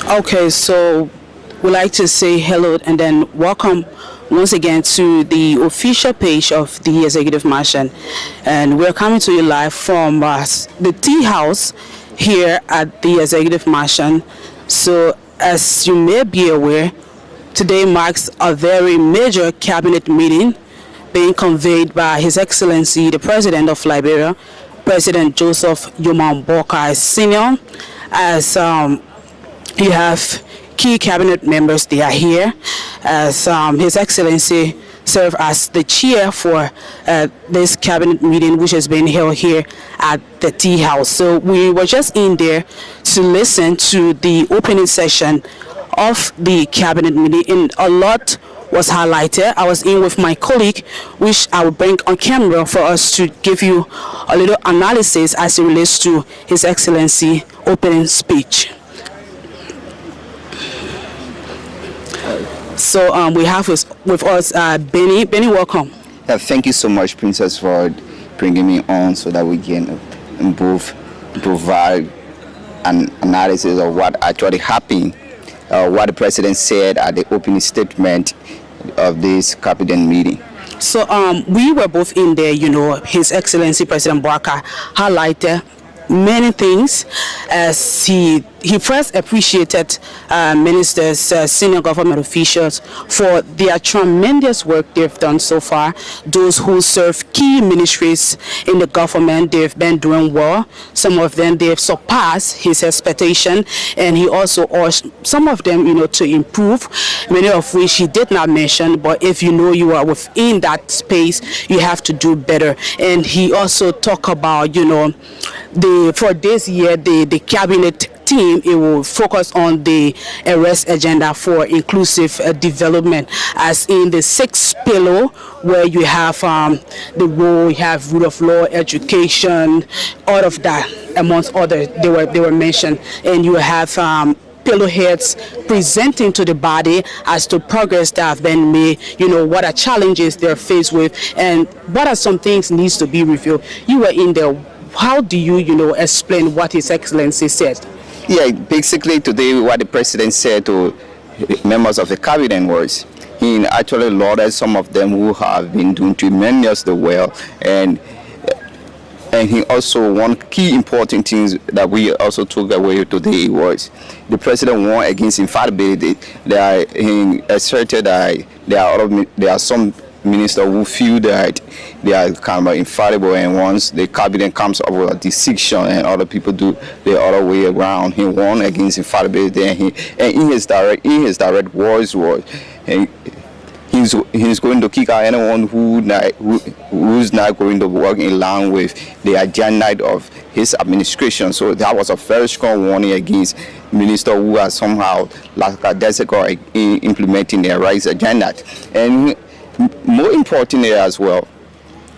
Okay, so we'd like to say hello and then welcome once again to the official page of the Executive Mansion. And we're coming to you live from the Tea House here at the Executive Mansion. So, as you may be aware, today marks a very major cabinet meeting being conveyed by His Excellency, the President of Liberia, President Joseph Yoman Boakai Sr. As you have key cabinet members, they are here, as His Excellency serve as the chair for this cabinet meeting, which has been held here at the Tea House. So we were just in there to listen to the opening session of the cabinet meeting, and a lot was highlighted. I was in with my colleague, which I will bring on camera for us to give you a little analysis as it relates to His Excellency opening speech. So we have with us Benny. Benny, welcome. Thank you so much, Princess, for bringing me on so that we can both provide an analysis of what actually happened, what the president said at the opening statement of this cabinet meeting. So we were both in there, His Excellency President Boakai highlighted many things, as he first appreciated ministers, senior government officials for their tremendous work they've done so far. Those who serve key ministries in the government, they've been doing well. Some of them, they've surpassed his expectation, and he also urged some of them, to improve, many of which he did not mention. But if you are within that space, you have to do better. And he also talked about, for this year, the cabinet team, it will focus on the arrest agenda for inclusive development, as in the 6 pillar, where you have the role, you have rule of law, education, all of that, amongst others, they were mentioned, and you have pillow heads presenting to the body as to progress that have been made, what are challenges they're faced with, and what are some things needs to be reviewed. You were in there. How do you, explain what His Excellency said? Yeah, basically today what the president said to members of the cabinet was he actually lauded some of them who have been doing tremendously well, and he also one key important things that we also took away today was the president warned against infallibility. He asserted that there are some ministers who feel that they are kind of infallible, and once the cabinet comes up with a decision and other people do the other way around, he warned against infallibility, and in his direct words was he's going to kick out anyone who's not going to work in line with the agenda of his administration. So that was a very strong warning against ministers who are somehow lackadaisical in implementing their rights agenda. And more importantly as well,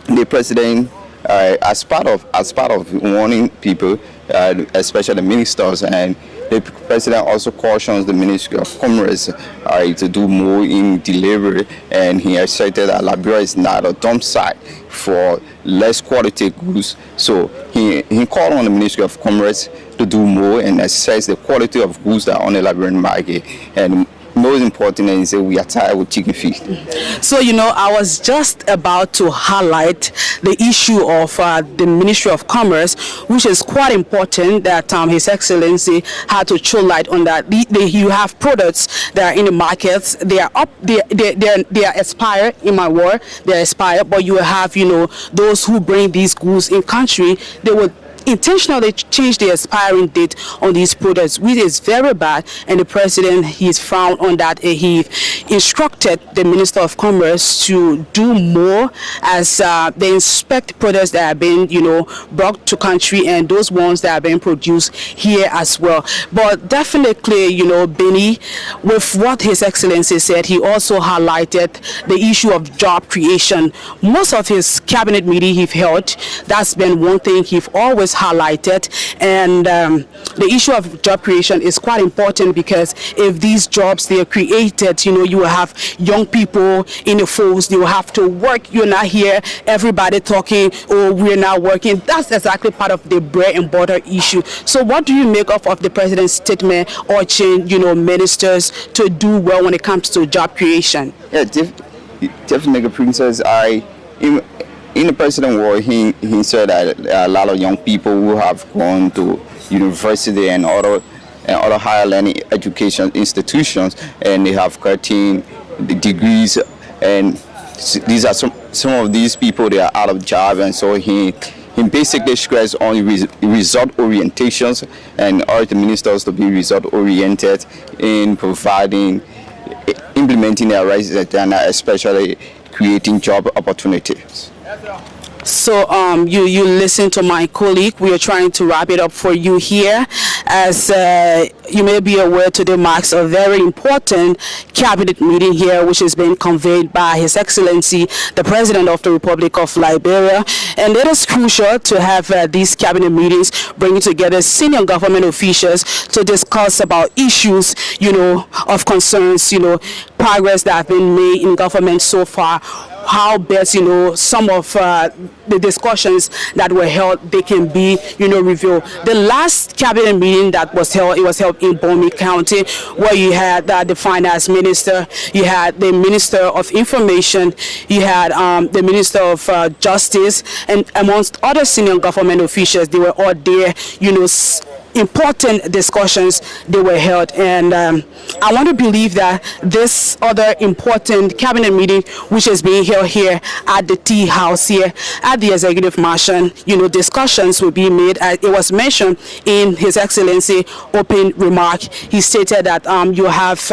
the president, as part of warning people, especially the ministers, and the president also cautions the Ministry of Commerce to do more in delivery, and he asserted that Liberia is not a dump site for less quality goods. So he called on the Ministry of Commerce to do more and assess the quality of goods that are on the Liberian market. And most important is that we are tired with chicken feed. So, I was just about to highlight the issue of the Ministry of Commerce, which is quite important that His Excellency had to throw light on that. You have products that are in the markets, they are up, they are expired, in my word, they are expired, but you have, those who bring these goods in country, they would intentionally change the expiring date on these products, which is very bad, and the president, he's frowned on that. He instructed the Minister of Commerce to do more as they inspect products that have been brought to country, and those ones that are being produced here as well. But definitely, Benny, with what His Excellency said, he also highlighted the issue of job creation. Most of his cabinet meeting he held. That's been one thing he's always highlighted. And the issue of job creation is quite important, because if these jobs they are created, you will have young people in the folds, they will have to work. You're not here everybody talking, oh, we're not working. That's exactly part of the bread and butter issue. So what do you make of the president's statement urging, ministers to do well when it comes to job creation? Yeah, definitely, Princess. In the president word, he said that there are a lot of young people who have gone to university and other higher learning education institutions, and they have gotten the degrees, and these are some of these people, they are out of job. And so he basically stressed on result orientations and urged the ministers to be result oriented in implementing their rights agenda, especially creating job opportunities. So you listen to my colleague. We are trying to wrap it up for you here. As you may be aware, today marks a very important cabinet meeting here, which is being convened by His Excellency, the President of the Republic of Liberia. And it is crucial to have these cabinet meetings, bringing together senior government officials to discuss about issues, of concerns, progress that have been made in government so far, how best, some of the discussions that were held, they can be, reviewed. The last cabinet meeting that was held, it was held in Bomi County, where you had the finance minister, you had the minister of information, you had the minister of justice, and amongst other senior government officials. They were all there, important discussions they were held. And I want to believe that this other important cabinet meeting, which is being held here at the Tea House here at the Executive Mansion, discussions will be made. It was mentioned in His Excellency open remark. He stated that you have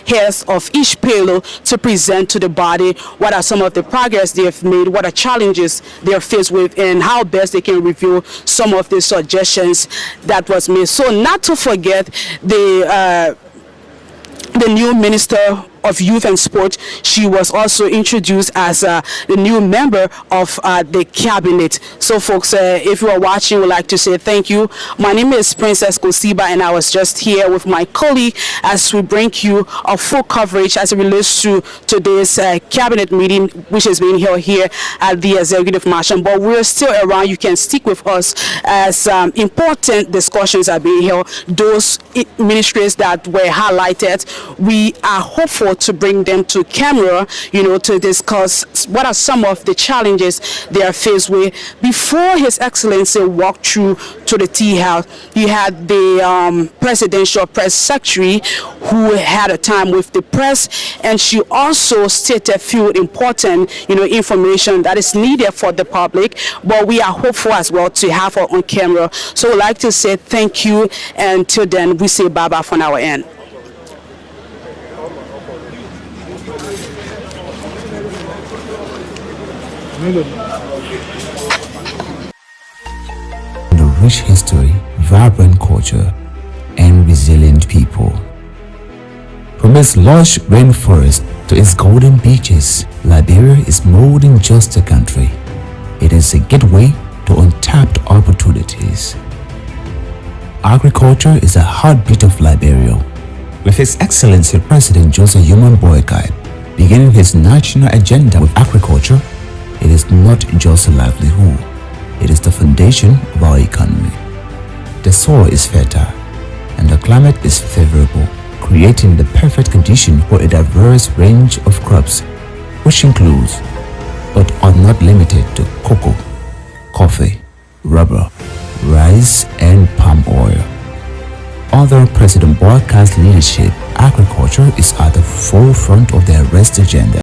heads of each payload to present to the body what are some of the progress they have made, what are challenges they are faced with, and how best they can review some of the suggestions that was made. So not to forget the new Minister of Youth and Sport. She was also introduced as the new member of the cabinet. So folks, if you are watching, we'd like to say thank you. My name is Princess Kosiba, and I was just here with my colleague as we bring you a full coverage as it relates to today's cabinet meeting, which is being held here at the Executive Mansion. But we're still around. You can stick with us as important discussions are being held. Those ministries that were highlighted, we are hopeful to bring them to camera, to discuss what are some of the challenges they are faced with. Before His Excellency walked through to the Tea House, you had the presidential press secretary who had a time with the press, and she also stated a few important, information that is needed for the public. But we are hopeful as well to have her on camera. So I'd like to say thank you, and till then, we say bye-bye from our end. The rich history, vibrant culture, and resilient people. From its lush rainforest to its golden beaches, Liberia is more than just a country. It is a gateway to untapped opportunities. Agriculture is a heartbeat of Liberia. With His Excellency President Joseph Yoman Boakai beginning his national agenda with agriculture, it is not just a livelihood, it is the foundation of our economy. The soil is fertile and the climate is favorable, creating the perfect condition for a diverse range of crops, which includes, but are not limited to, cocoa, coffee, rubber, rice, and palm oil. Under President Boakai's leadership, agriculture is at the forefront of their rest agenda.